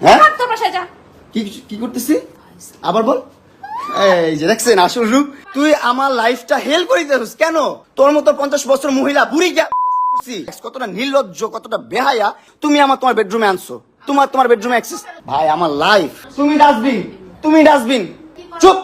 হ্যাঁ তোর বাসায় যা। কি কি করতেছি আবার বল। এই যে দেখছেন আসল রূপ। তুই আমার লাইফটা হেল করে দিতেছিস কেন? তোর মতো 50 বছর মহিলা বুড়ি কতটা নির্লজ্জ, কতটা বেহায়া। তুমি তোমার বেডরুমে আনছো, তোমার বেডরুমে অ্যাক্সেস। ভাই আমার লাইফ, তুমি ডাস্টবিন। চুপ।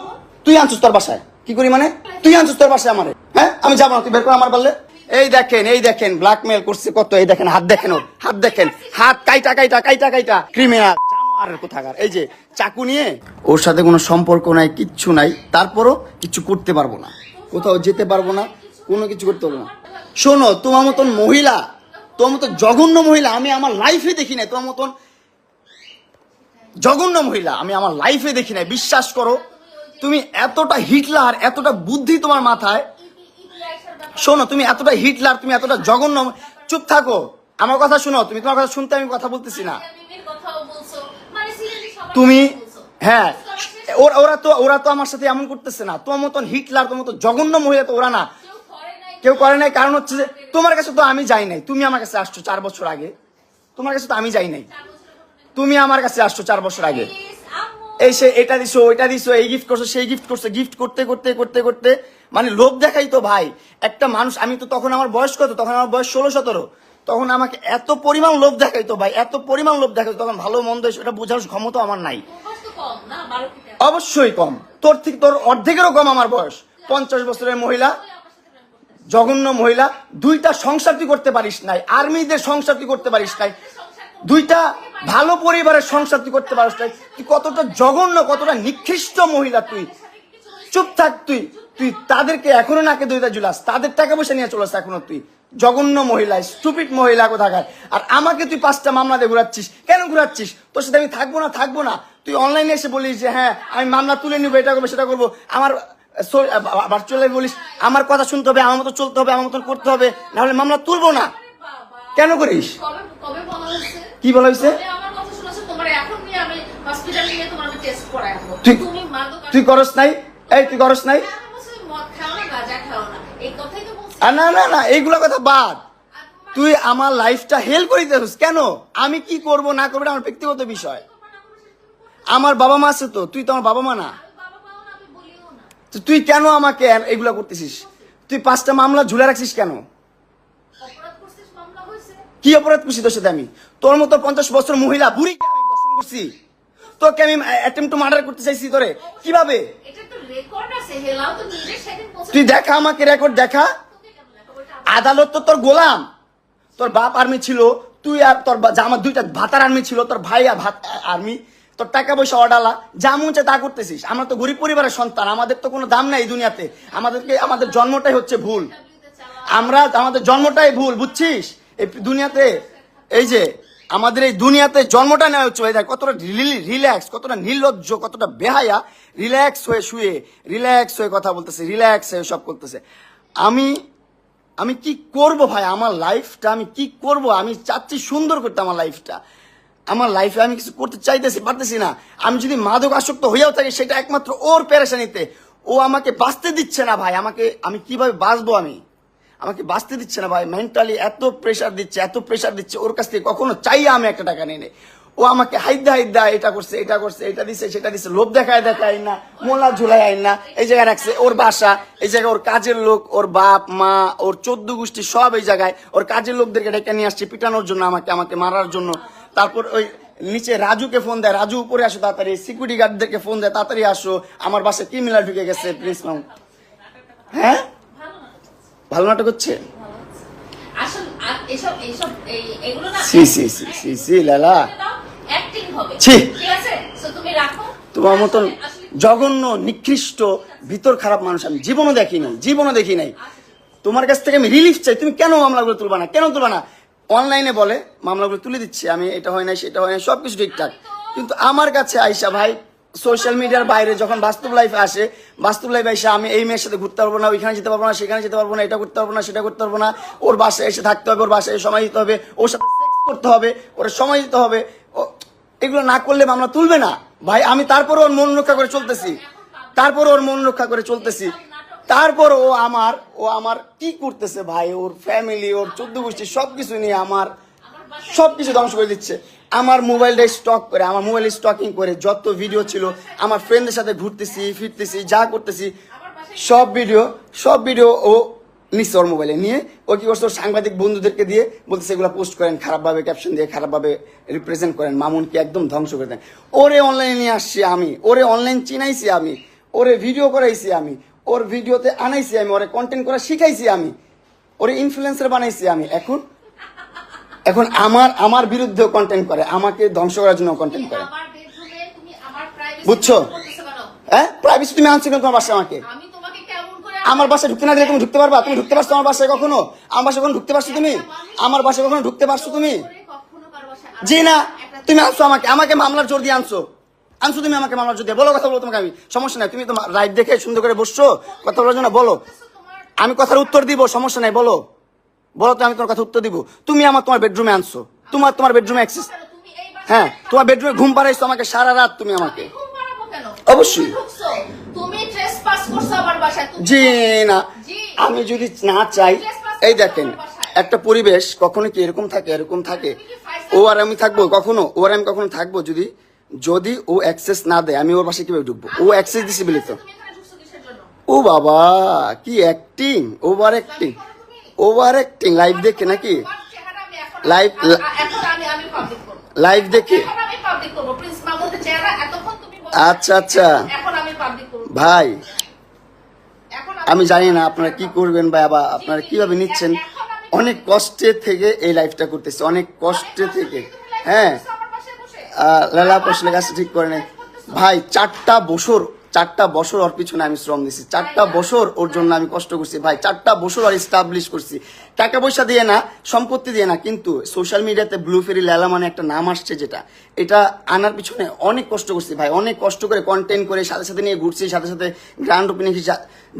তুই আনছিস তোর বাসায়, কি করি মানে? তুই আনছিস তোর বাসায় আমারে? হ্যাঁ আমি যাবো না, তুই বের করে আমার পারলে। এই দেখেন ব্ল্যাকমেল করছে কত। এই দেখেন হাত, দেখেন ওর হাত, দেখেন হাত কাইটা ক্রিমিনাল জানোয়ারের কোথাকার। এই যে চাকু নিয়ে, ওর সাথে কোনো সম্পর্ক নাই, কিচ্ছু নাই, তারপরও কিছু করতে পারবো না, কোথাও যেতে পারবো না, কোনো কিছু করতে পারবো না। শোনো, তোমার মতন মহিলা, তোমার মতো জঘন্য মহিলা আমি আমার লাইফে দেখি নাই। তোমার মতন জঘন্য মহিলা আমি আমার লাইফে দেখি নাই। বিশ্বাস করো, তুমি এতটা হিটলার, এতটা বুদ্ধি তোমার মাথায়। শোনো, তুমি এতটা হিটলার, তুমি এতটা জঘন্য। চুপ থাকো, আমার কথা শুনো। তুমি তোমার কথা শুনতে, আমি কথা বলতেছি না। তুমি হ্যাঁ, ওরা তো আমার সাথে এমন করতেছে না। তোমার মতন হিটলার, তোমার মতো জঘন্য মহিলা তো ওরা না, কেউ করে নাই। কারণ হচ্ছে যে তোমার কাছে তো আমি যাই নাই। তুমি আমার কাছে আসছো 4 বছর আগে, তোমার কাছে তো আমি যাই নাই। তুমি আমার কাছে আসছো 4 বছর আগে। এই সে এটা দিছো, ওইটা দিছো, এই গিফট করছো, সেই গিফট করছো। গিফট করতে করতে করতে করতে মানে লোভ দেখাই তো ভাই একটা মানুষ। আমি তো তখন, আমার বয়স কত? তখন আমার বয়স 16-17। তখন আমাকে এত পরিমাণ লোভ দেখাইতো ভাই, এত পরিমাণ লোভ দেখাইতো। তখন ভালো মন্দ সেটা বোঝার ক্ষমতা আমার নাই। অবশ্যই কম, তোর অর্ধেকেরও কম আমার বয়স। 50 বছরের মহিলা, জঘন্য মহিলা। 2টা সংসার তুই করতে পারিস নাই, আর্মিদের সংসার তুই করতে পারিস নাই, 2টা ভালো পরিবারের সংসার তুই করতে পারিস নাই। তুই কতটা জঘন্য, কতটা নিকৃষ্ট মহিলা তুই। চুপ থাক তুই। তুই তাদেরকে এখনো নাকে দইটা ঝুলাস, তাদের টাকা পয়সা নিয়ে চলাস এখনো তুই। জঘন্য মহিলা, স্টুপিড মহিলা কোথাকার। আর আমাকে তুই 5টা মামলা দিয়ে ঘুরাচ্ছিস। কেন ঘুরাচ্ছিস? তোর সাথে আমি থাকবো না। তুই অনলাইনে এসে বলিস যে হ্যাঁ আমি মামলা তুলে নিবো, এটা করবো সেটা করবো। আমার ভার্চুয়ালি বলিস আমার কথা শুনতে হবে, আমার মতো চলতে হবে, আমার মতন করতে হবে, নাহলে মামলা তুলবো না। কেন করিস? কি বলা হয়েছে? তুই করস নাই? এই তুই করস নাই? না এইগুলা কথা বাদ। তুই আমার লাইফটা হেল করে দিতেছিস কেন? আমি কি করব না করবো আমার ব্যক্তিগত বিষয়। আমার বাবা মা আছে তো, তুই তো আমার বাবা মা না। তুই কেন আমাকে এগুলা করতেছিস? তুই 5টা মামলা ঝুলে রাখছিস কেন? কি অপরাধ করছি তোর সাথে আমি? তোর মতো 50 বছর মহিলা বুড়ি আমি দর্শন করছি? তোকে আমি অ্যাটেম্প্ট টু মার্ডার করতে চাইছি তোরে কিভাবে? তুই দেখা, আমাকে রেকর্ড দেখা। আদালত তো তোর গোলাম। তোর বাপ আর্মি ছিল, তুই আর তোর আমার 2টা ভাতার আর্মি ছিল, তোর ভাই আর্মি। তোর টাকা পয়সা অডালা, যা মন চায় তা করতেছিস। আমরা তো গরিব পরিবারের সন্তান, আমাদের তো কোনো দাম নাই এই দুনিয়াতে। আমাদের জন্মটাই হচ্ছে ভুল। আমাদের জন্মটাই ভুল, বুঝছিস? এই দুনিয়াতে, এই যে আমাদের এই দুনিয়াতে জন্মটা নেওয়া হচ্ছে। ভাই কতটা রিল্যাক্স, কতটা নির্লজ্জ, কতটা বেহায়া। রিল্যাক্স হয়ে শুয়ে, রিল্যাক্স হয়ে কথা বলতেছে, রিল্যাক্স হয়ে সব করতেছে। আমি কি করব ভাই? আমার লাইফটা আমি কি করব? আমি চাচ্ছি সুন্দর করতে আমার লাইফটা। আমার লাইফে আমি কিছু করতে চাইতেছি, পারতেছি না। আমি যদি মাদক আসক্ত হইয়াও থাকি, সেটা একমাত্র ওর পেরেশানিতে। ও আমাকে বাঁচতে দিচ্ছে না ভাই। আমি কিভাবে বাঁচবো? আমাকে বাঁচতে দিচ্ছে না ভাই। মেন্টালি এত প্রেশার দিচ্ছে। ওর কাছ থেকে কখনো চাইয়া আমি একটা টাকা নিয়ে নেই। ও আমাকে হাইদা এটা করছে, এটা দিছে, সেটা দিছে। লোভ দেখায় না, মোলা ঝুলাই আইন না। এই জায়গায় রাখছে ওর বাসা, এই জায়গায় ওর কাজের লোক, ওর বাপ মা, ওর 14 গোষ্ঠী সব এই জায়গায়। ওর কাজের লোকদেরকে ডেকে নিয়ে আসছে পিটানোর জন্য, আমাকে মারার জন্য। তারপর ওই নিচে রাজুকে ফোন দেয়, রাজু উপরে আসো তাড়াতাড়ি। সিকিউরিটি গার্ডদেরকে ফোন দেয়, তাড়াতাড়ি আসো, আমার বাসায় ক্রিমিনাল ঢুকে গেছে, প্লিজ মাম। হ্যাঁ, ভালো নাটক হচ্ছে। তোমার মতন জঘন্য, নিকৃষ্ট, ভিতর খারাপ মানুষ আমি জীবনও দেখি নাই। তোমার কাছ থেকে আমি রিলিফ চাই। তুমি কেন মামলাগুলো তুলবা না? অনলাইনে বলে মামলাগুলো তুলে দিচ্ছি আমি, এটা হয় না, সেটা হয় না, সবকিছু ঠিকঠাক। কিন্তু আমার কাছে আইসা ভাই, সোশ্যাল মিডিয়ার বাইরে যখন বাস্তব লাইফে আসে, আমি এই মেয়ের সাথে ঘুরতে পারবো না, ওইখানে যেতে পারবো না, সেখানে যেতে পারবো না, এটা করতে পারবো না, সেটা করতে পারবো না। ওর বাসায় এসে থাকতে হবে, ওর বাসায় সময় দিতে হবে, ওর সাথে সেক্স করতে হবে, ওর সময় দিতে হবে। এগুলো না করলে মামলা তুলবে না ভাই। আমি তারপর ওর মন রক্ষা করে চলতেছি। তারপর ও আমার কি করতেছে ভাই? ওর ফ্যামিলি, ওর 14 গোষ্ঠী সবকিছু নিয়ে আমার সবকিছু ধ্বংস করে দিচ্ছে। আমার মোবাইলটা স্টক করে, আমার মোবাইল স্টকিং করে যত ভিডিও ছিল, আমার ফ্রেন্ডদের সাথে ঘুরতেছি ফিরতেছি যা করতেছি সব ভিডিও ও নিচ্ছে ওর মোবাইলে নিয়ে। ও কি করছে, ওর সাংবাদিক বন্ধুদেরকে দিয়ে বলতেছে এগুলো পোস্ট করেন, খারাপভাবে ক্যাপশন দিয়ে খারাপভাবে রিপ্রেজেন্ট করেন, মামুনকে একদম ধ্বংস করে দেন। ওরে অনলাইনে নিয়ে আসছি আমি, ওরে অনলাইন চিনাইছি আমি, ওরে ভিডিও করাইছি আমি, ওর ভিডিওতে আনাইছি আমি, ওরে কন্টেন্ট করা শিখাইছি আমি, ওরে ইনফ্লুয়েন্সার বানাইছি আমি। এখন আমার বিরুদ্ধেও কন্টেন্ট করে, আমাকে ধ্বংস করার জন্য কন্টেন্ট করে, বুঝছো? হ্যাঁ, প্রাইভেসি তুমি আনছো কেন তোমার বাসায় আমাকে? আমার বাসায় ঢুকতে না দিলে তুমি ঢুকতে পারবা? তুমি ঢুকতে পারছো আমার বাসায় কখনো? আমার বাসায় কখনো ঢুকতে পারছো তুমি? আমার বাসায় কখনো ঢুকতে পারছো তুমি? জি না, তুমি আনছো আমাকে মামলার জোর দিয়ে আনছো তুমি আমাকে মামলার জোর দিয়ে। বলো কথা বলো, তোমাকে আমি সমস্যা নাই, তুমি তো লাইভ দেখে সুন্দর করে বসছো কথা বলার জন্য, বলো আমি কথার উত্তর দিব, সমস্যা নাই, বলো তো আমি তোমার কথা উত্তর দিব। তুমি তোমার বেডরুমে আনছো, তোমার বেডরুমে অ্যাক্সেস, হ্যাঁ তোমার বেডরুমে ঘুম পাড়াইছো আমাকে সারা রাত তুমি আমাকে। অবশ্যই জি না, আমি যদি না চাই, এই দেখেন একটা পরিবেশ কখনো কি এরকম থাকে, ও আর আমি থাকবো কখনো, ও আর আমি কখনো থাকবো যদি ও অ্যাক্সেস না দেয়, আমি ওর বাসায় কিভাবে ঢুকবো? ও অ্যাক্সেস দিছে বলি তো। ও বাবা কি অ্যাক্টিং, ওভার অ্যাক্টিং লাইভ দেখে নাকি? লাইভ দেখে? আচ্ছা ভাই, আমি জানি না আপনারা কি করবেন বা আপনারা কিভাবে নিচ্ছেন। অনেক কষ্টে থেকে এই লাইফটা করতেছে, অনেক কষ্টে থেকে। হ্যাঁ, লালা পোষলে গাছ ঠিক করে নেই ভাই। 4টা বছর ওর পিছনে আমি শ্রম দিচ্ছি, 4টা বছর ওর জন্য আমি কষ্ট করছি ভাই, 4টা বছর আর এস্টাবলিশ করছি, টাকা পয়সা দিয়ে না, সম্পত্তি দিয়ে না, কিন্তু সোশ্যাল মিডিয়াতে ব্লু ফেরি লেলা মানে একটা নাম আসছে, এটা আনার পিছনে অনেক কষ্ট করছি ভাই, অনেক কষ্ট করে কন্টেন্ট করে সাথে নিয়ে ঘুরছি, সাথে গ্র্যান্ড ওপেনিং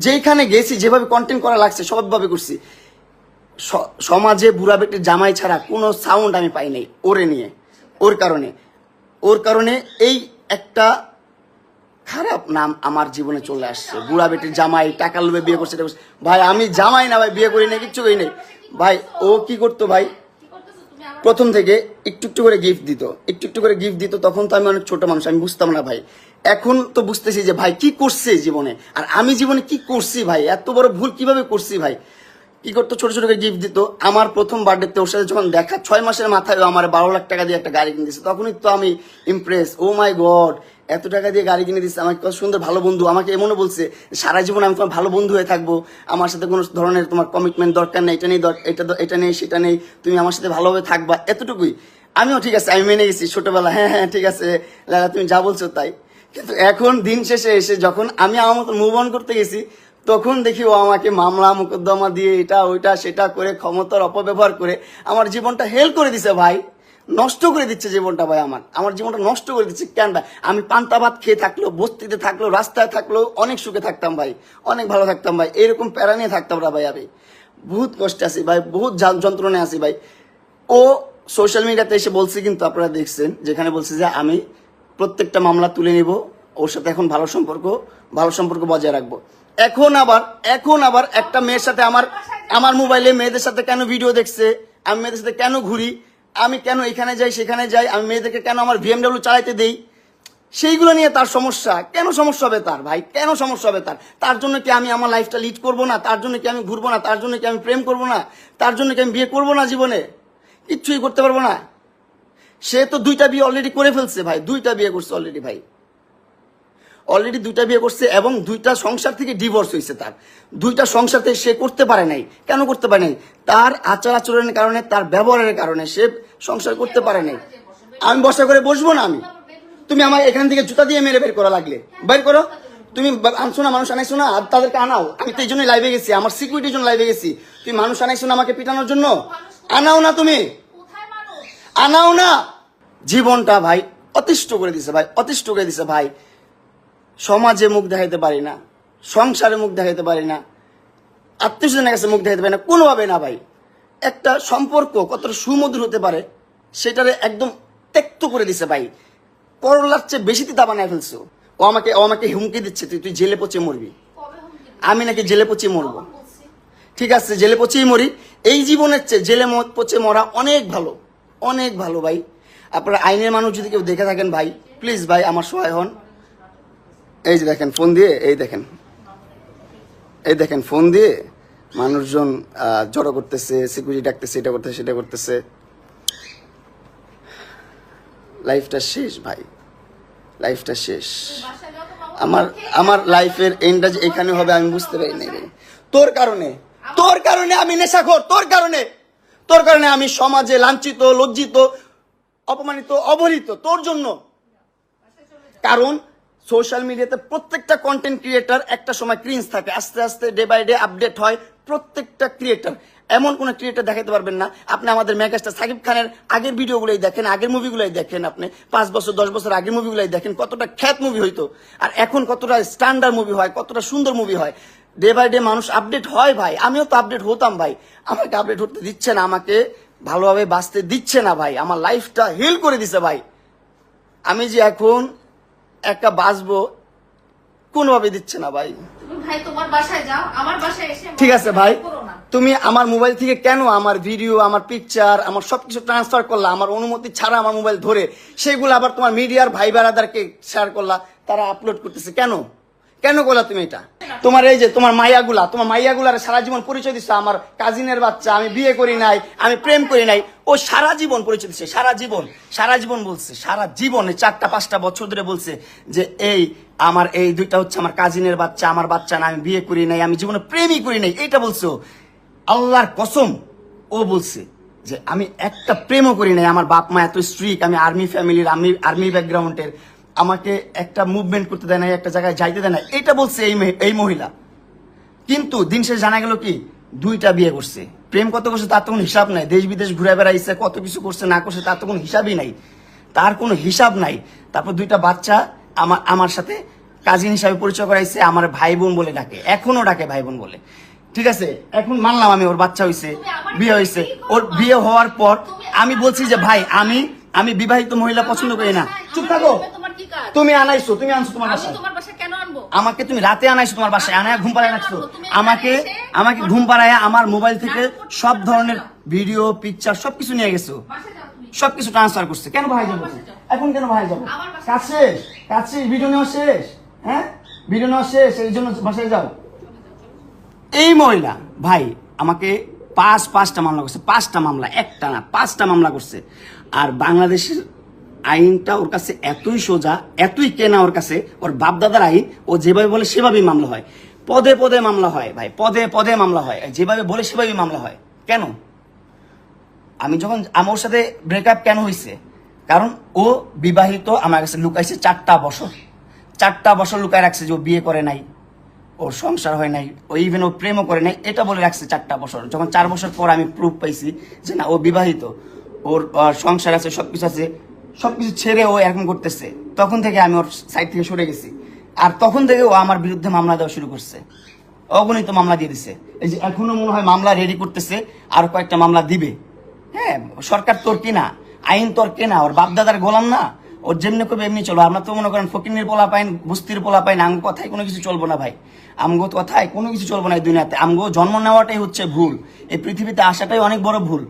যেখানে গেছি যেভাবে কন্টেন্ট করা লাগছে সবভাবে করছি। সমাজে বুড়া বেটির জামাই ছাড়া কোনো সাউন্ড আমি পাই নাই ওরে নিয়ে। ওর কারণে এই একটা খারাপ নাম আমার জীবনে চলে আসছে। বুড়া বেটির জামাই, টাকা লোভে বিয়ে করছে ভাই। আমি জামাই না ভাই, বিয়ে করি না, কিচ্ছু করি নাই ভাই। ও কি করতো ভাই, প্রথম থেকে একটু করে গিফট দিত, তখন তো আমি অনেক ছোট মানুষ, আমি বুঝতাম না ভাই। এখন তো বুঝতেছি যে ভাই কি করছে জীবনে, আর আমি জীবনে কি করছি ভাই, এত বড় ভুল কিভাবে করছি ভাই। কি করতো, ছোট করে গিফট দিত। আমার প্রথম বার্থডেতে ওর সাথে যখন দেখা, 6 মাসের মাথায় আমার 12 লাখ টাকা দিয়ে একটা গাড়ি কিনে দিচ্ছে, তখনই তো আমি ইমপ্রেস। ও মাই গড, এত টাকা দিয়ে গাড়ি কিনে দিচ্ছে আমাকে, কত সুন্দর ভালো বন্ধু। আমাকে এমনও বলছে সারা জীবন আমি তোমার ভালো বন্ধু হয়ে থাকবো, আমার সাথে কোনো ধরনের তোমার কমিটমেন্ট দরকার নেই, এটা নেই সেটা নেই, তুমি আমার সাথে ভালোভাবে থাকবা, এতটুকুই। আমিও ঠিক আছে, আমি মেনে গেছি ছোটবেলা, হ্যাঁ ঠিক আছে লালা তুমি যা বলছো তাই। কিন্তু এখন দিন শেষে এসে যখন আমি আমার মতো মুভ অন করতে গেছি, তখন দেখি ও আমাকে মামলা মোকদ্দমা দিয়ে এটা ওইটা সেটা করে, ক্ষমতার অপব্যবহার করে আমার জীবনটা হেল করে দিছে ভাই, নষ্ট করে দিচ্ছে জীবনটা ভাই। আমার জীবনটা নষ্ট করে দিচ্ছে কেন ভাই? আমি পান্তা ভাত খেয়ে থাকলো, বস্তিতে থাকলো, রাস্তায় থাকলো, অনেক সুখে থাকতাম ভাই, অনেক ভালো থাকতাম ভাই। এরকম প্যারা নিয়ে থাকতাম না ভাই, আমি বহুত কষ্টে আছি ভাই, বহুত যন্ত্রণায় আছি ভাই। ও সোশ্যাল মিডিয়াতে এসে বলছে, কিন্তু আপনারা দেখছেন, যেখানে বলছে যে আমি প্রত্যেকটা মামলা তুলে নিব, ওর সাথে এখন ভালো সম্পর্ক বজায় রাখবো। এখন আবার একটা মেয়ের সাথে আমার মোবাইলে মেয়েদের সাথে কেন ভিডিও দেখছে, আমি মেয়েদের সাথে কেন ঘুরি, আমি কেন এখানে যাই সেখানে যাই, আমি মেয়েদেরকে কেন আমার BMW চালাইতে দেই, সেইগুলো নিয়ে তার সমস্যা। কেন সমস্যা হবে তার ভাই, কেন সমস্যা হবে তার জন্য কি আমি আমার লাইফটা লিড করবো না? তার জন্য কি আমি ঘুরবো না? তার জন্য কি আমি প্রেম করবো না? তার জন্য কি আমি বিয়ে করবো না? জীবনে কিচ্ছুই করতে পারবো না। সে তো 2টা বিয়ে অলরেডি করে ফেলছে ভাই, 2টা বিয়ে করছে অলরেডি ভাই, অলরেডি 2টা বিয়ে করছে, এবং 2টা সংসার থেকে ডিভোর্স হয়েছে তার। 2টা সংসার থেকে সে করতে পারে নাই। কেন করতে পারে নাই? তার আচার আচরণের কারণে, তার ব্যবহারের কারণে সে সংসার করতে পারে নাই। আমি বসা করে বসবো না আমি? তুমি আমার এখান থেকে জুতা দিয়ে মেরে বের করা লাগলে বের করো। তুমি আনছো না, মানুষ আনাইছো না, তাদেরকে আনাও। আমি তো এই জন্যই লাইভে গেছি, আমার সিকিউরিটির জন্য লাইভে গেছি। তুমি মানুষ আনাইছো না আমাকে পিটানোর জন্য? আনাও না, তুমি আনাও না। জীবনটা ভাই অতিষ্ঠ করে দিছে ভাই, সমাজে মুখ দেখাইতে পারি না, সংসারে মুখ দেখাইতে পারি না, আত্মীয় স্বজনের কাছে মুখ দেখাইতে পারি না, কোনোভাবে না ভাই। একটা সম্পর্ক কতটা সুমধুর হতে পারে সেটারে একদম ত্যক্ত করে দিছে ভাই, করলার চেয়ে বেশি তিতা বানায় ফেলছো। ও আমাকে হুমকি দিচ্ছে, তুই জেলে পচে মরবি। আমি নাকি জেলে পচে মরবো? ঠিক আছে, জেলে পচেই মরি। এই জীবনের চেয়ে জেলে পচে মরা অনেক ভালো ভাই। আপনারা আইনের মানুষ যদি কেউ দেখে থাকেন ভাই, প্লিজ ভাই আমার সহায় হন। এই যে দেখেন ফোন দিয়ে, এই দেখেন ফোন দিয়ে মানুষজন জড়ো করতেছে, সিকিউরিটি ডাকতেছে, এটা করতেছে সেটা করতেছে। লাইফটা শেষ ভাই, লাইফটা শেষ। আমার লাইফের এন্ডটা যে এখানে হবে আমি বুঝতে পারি নাই রে। তোর কারণে আমি নেশাখোর, তোর কারণে আমি সমাজে লাঞ্ছিত, লজ্জিত, অপমানিত, অবহেলিত, তোর জন্য। কারণ সোশ্যাল মিডিয়াতে প্রত্যেকটা কন্টেন্ট ক্রিয়েটার একটা সময় ক্রিঞ্জ থাকে, আস্তে আস্তে ডে বাই ডে আপডেট হয় প্রত্যেকটা ক্রিয়েটার। এমন কোন ক্রিয়েটার দেখাতে পারবেন না আপনি আমাদের মেগাস্টার সাকিব খানের আগের ভিডিওগুলোই দেখেন, আগের মুভিগুলোই দেখেন, আপনি 5 বছর 10 বছর আগের মুভিগুলোই দেখেন, কতটা খ্যাত মুভি হইতো, আর এখন কতটা স্ট্যান্ডার্ড মুভি হয়, কতটা সুন্দর মুভি হয়। ডে বাই ডে মানুষ আপডেট হয় ভাই, আমিও তো আপডেট হতাম ভাই। আমাকে আপডেট হতে দিচ্ছে না, আমাকে ভালোভাবে বাঁচতে দিচ্ছে না ভাই, আমার লাইফটা হিল করে দিছে ভাই। আমি যে এখন একটা বাঁচবো কোনোভাবে দিচ্ছে না ভাই। ভাই তোমার বাসায় যাও, আমার বাসায় এসে ঠিক আছে ভাই, তুমি আমার মোবাইল থেকে কেন আমার ভিডিও, আমার পিকচার, আমার সবকিছু ট্রান্সফার করলা আমার অনুমতি ছাড়া, আমার মোবাইল ধরে, সেগুলো আবার তোমার মিডিয়ার ভাই বেড়াদারকে শেয়ার করলা, তারা আপলোড করতেছে কেন? কেন করলা তুমি এটা? তোমার এই যে তোমার মাইয়াগুলার সারা জীবন পরিচয় দিচ্ছে আমার কাজিনের বাচ্চা, আমি বিয়ে করি নাই, আমি প্রেম করি নাই। ও সারা জীবন পরিচয় দিচ্ছে, সারা জীবন বলছে, সারা জীবনে 4-5টা বছর ধরে বলছে যে আমার এই দুইটা হচ্ছে আমার কাজিনের বাচ্চা, আমার বাচ্চা না, আমি বিয়ে করি নাই, আমি জীবনে প্রেমই করি নাই, এইটা বলছো। আল্লাহর কসম ও বলছে যে আমি একটা প্রেমও করি নাই, আমার বাপ মা এত স্ট্রিক্ট, আমি আর্মি ফ্যামিলির, আর্মি ব্যাকগ্রাউন্ডের, আমাকে একটা মুভমেন্ট করতে দেয় না, একটা জায়গায় যাইতে দেয় না, এটা বলছে এই মহিলা। কিন্তু দিন শেষে জানা গেল কি 2টা বিয়ে করছে, প্রেম কত করছে তার তো কোনো হিসাব নাই, দেশ বিদেশ ঘুরে বেড়াইছে, কত কিছু করছে না করছে তার তো কোনো হিসাবই নাই, তার কোনো হিসাব নাই। তারপর 2টা বাচ্চা আমার সাথে কাজিন হিসাবে পরিচয় করাইছে, আমার ভাই বোন বলে ডাকে, এখনো ডাকে ভাই বোন বলে। ঠিক আছে, এখন মানলাম আমি ওর বাচ্চা হয়েছে, বিয়ে হয়েছে, ওর বিয়ে হওয়ার পর আমি বলছি যে ভাই আমি বিবাহিত মহিলা পছন্দ করি না। চুপ থাকো, তুমি আনছো তোমার বাসায়, আমাকে তুমি রাতে আনাইছো তোমার বাসায়, আনায় ঘুম পাড়ায় রাখছো, আমাকে ঘুম পাড়ায় আমার মোবাইল থেকে সব ধরনের ভিডিও পিকচার সবকিছু নিয়ে গেছো, সবকিছু ট্রান্সফার করছে। কেন ভাই যাবো এখন? কেন ভাই যাবো? কাজ শেষ, ভিডিও নেওয়া শেষ, হ্যাঁ ভিডিও নেওয়া শেষ, এই জন্য বাসায় যাও। এই মহিলা ভাই আমাকে 5টা মামলা করছে, 5টা মামলা, একটা না 5টা মামলা করছে। আর বাংলাদেশের আইনটা ওর কাছে এতই সোজা, এতই কেনা ওর কাছে, ওর বাপদাদার আইন, ও যেভাবে বলে সেভাবেই মামলা হয়, পদে পদে মামলা হয় ভাই, পদে পদে মামলা হয়, যেভাবে বলে সেভাবেই মামলা হয়। কেন? আমি যখন আমার সাথে ব্রেকআপ কেন হয়েছে? কারণ ও বিবাহিত, আমার কাছে লুকাইছে 4টা বছর লুকায় রাখছে যে ও বিয়ে করে নাই, ওর সংসার হয় নাই, ও ইভেন ও প্রেমও করে নাই, এটা বলে রাখছে 4টা বছর। যখন 4 বছর পর আমি প্রুফ পাইছি যে না ও বিবাহিত, ওর সংসার আছে, সবকিছু আছে, সবকিছু ছেড়ে ও এরকম করতেছে, তখন থেকে আমি ওর সাইড থেকে সরে গেছি। আর তখন থেকে ও আমার বিরুদ্ধে মামলা দেওয়া শুরু করছে, অগণিত মামলা দিয়ে দিছে। এই যে এখনো মনে হয় মামলা রেডি করতেছে, আর কয়েকটা মামলা দিবে। হ্যাঁ, সরকার তোর কিনা, আইন তোর কেনা, ওর বাপদাদার গোলাম না, ওর যেমনি করবে এমনি চলবো। আমরা তো মনে করেন ফকিনের পোলা পাইন, বস্তির পোলা পাইন, আমগো কথায় কোনো কিছু চলবো না ভাই, আমগো কথায় কোনো কিছু চলবো না এই দুনিয়াতে। আমগো জন্ম নেওয়াটাই হচ্ছে ভুল, এই পৃথিবীতে আসাটাই অনেক বড় ভুল।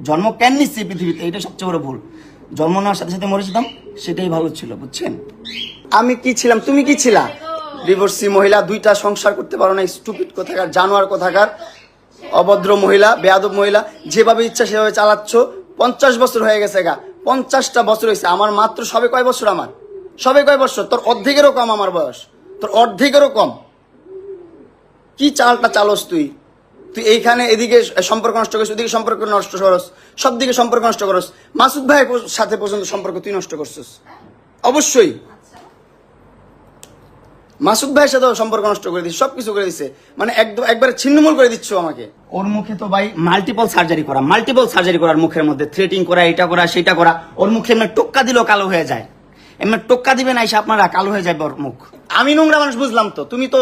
জন্ম কেন নিচ্ছে এই পৃথিবীতে, এটাই সবচেয়ে বড় ভুল। জন্ম নেওয়ার সাথে সাথে মরে যেতাম, সেটাই ভালো ছিল, বুঝছেন? আমি কি ছিলাম, তুমি কি ছিলা? ডিভোর্সি মহিলা, 2টা সংসার করতে পারো না, স্টুপিড কোথাকার, জানোয়ার কোথাকার, অভদ্র মহিলা, বেয়াদব মহিলা, যেভাবে ইচ্ছা সেভাবে চালাচ্ছ। 50 বছর হয়ে গেছে গা, 50টা বছর হয়েছে। আমার মাত্র সবে কয় বছর? আমার সবে কয় বছর? তোর অর্ধেকেরও কম আমার বয়স, তোর অর্ধেকেরও কম। কি চালটা চালস তুই? এইখানে এদিকে সম্পর্ক নষ্ট করিস, ওদিকে সম্পর্ক নষ্ট করস, সব দিকে সম্পর্ক নষ্ট করস। মাসুদ ভাইয়ের সাথে পর্যন্ত সম্পর্ক তুই নষ্ট করছিস, অবশ্যই। মাসুদ ভাইয়ের সাথে সম্পর্ক নষ্ট করে দিচ্ছে, সবকিছু করে দিচ্ছে, মানে একবারে ছিন্নমূল করে দিচ্ছ আমাকে। ওর মুখে তো ভাই মাল্টিপল সার্জারি করার মুখের মধ্যে থ্রেটিং করা, এটা করা সেটা করা। ওর মুখে এমনি টোক্কা দিলেও কালো হয়ে যায়, এমনি টোক্কা দিবে না এসে আপনারা, কালো হয়ে যাবে ওর মুখ। আমি নোংরা মানুষ বুঝলাম তো, তুমি তো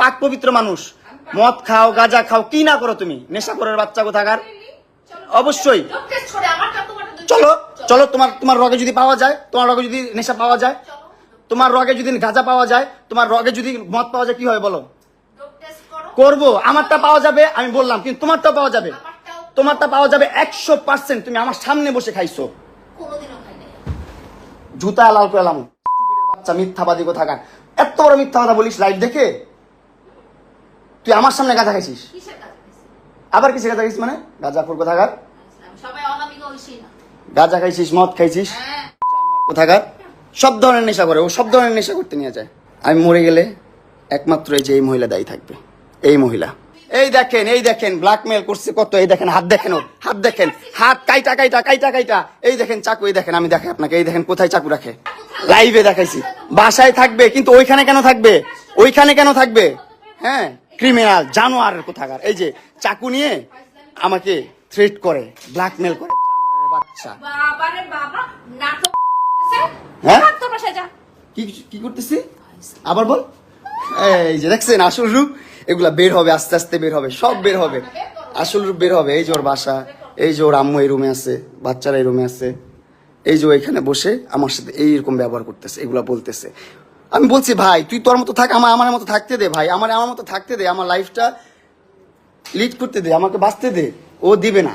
পাক পবিত্র মানুষ, মদ খাও, গাঁজা খাও, কি না করো তুমি, নেশা করার বাচ্চা কোথাকার। অবশ্যই চলো চলো, তোমার রগে যদি পাওয়া যায়, তোমার রগে যদি নেশা পাওয়া যায়, তোমার রগে যদি গাঁজা পাওয়া যায়, তোমার রগে যদি মদ পাওয়া যায়, কি হয় বলো? করবো, আমারটা পাওয়া যাবে, আমি বললাম, কিন্তু তোমারটা পাওয়া যাবে, তোমারটা পাওয়া যাবে 100%। তুমি আমার সামনে বসে খাইছো, জুতা লাল করে এলাম। বাচ্চা মিথ্যাবাদী কোথাকার, এত বড় মিথ্যা কথা বলিস লাইভ দেখে। তুই আমার সামনে গাঁজা খাইছিস, কিসের কাজ করছিস? আবার কিসে গাঁজা খাইছিস মানে? গাঁজাখোর কোথাকার, সবাই অনামিকা হইছি না। গাঁজা খাইছিস, মদ খাইছিস, হ্যাঁ কোথাকার। সব ধরনের নেশা করে ও, সব ধরনের নেশা করতে নিয়ে যায়। আমি মরে গেলে একমাত্র এই যে এই মহিলা দায়ী থাকবে, এই মহিলা। এই দেখেন ব্ল্যাকমেল করছে কত। এই দেখেন হাত, দেখেন ওর হাত, দেখেন হাত কাইটা কাইটা কাইটা কাইটা। এই দেখেন চাকু, এই দেখেন আমি দেখাই আপনাকে, এই দেখেন কোথায় চাকু রাখে, লাইভে দেখাইছি। বাসায় থাকবে কিন্তু ওইখানে কেন থাকবে, ওইখানে কেন থাকবে? হ্যাঁ ক্রিমিনাল জানোয়ার কোথাকার। এই যে চাকু নিয়ে আমাকে থ্রেট করে, ব্ল্যাকমেল করে, জানোয়ারের বাচ্চা। বাবারে বাবা, নাটক করতেছে। হ্যাঁ? ভাগ তোর বাসায় যা। কি কি করতেছি আবার বল। এই যে দেখছেন আসল রূপ, এগুলা বের হবে, আস্তে আস্তে বের হবে, সব বের হবে, আসল রূপ বের হবে। এই যে ওর বাসা, এই যে ওর আম্মু এই রুমে আছে, বাচ্চারা এই রুমে আছে, এই যে ও এখানে বসে আমার সাথে এইরকম ব্যবহার করতেছে, এগুলা বলতেছে। আমি বলছি ভাই তুই তোর মতো থাক, আমার মতো থাকতে দে ভাই, আমার মতো থাকতে দে, আমার লাইফটা লিড করতে দে, আমাকে বাঁচতে দে। ও দিবে না।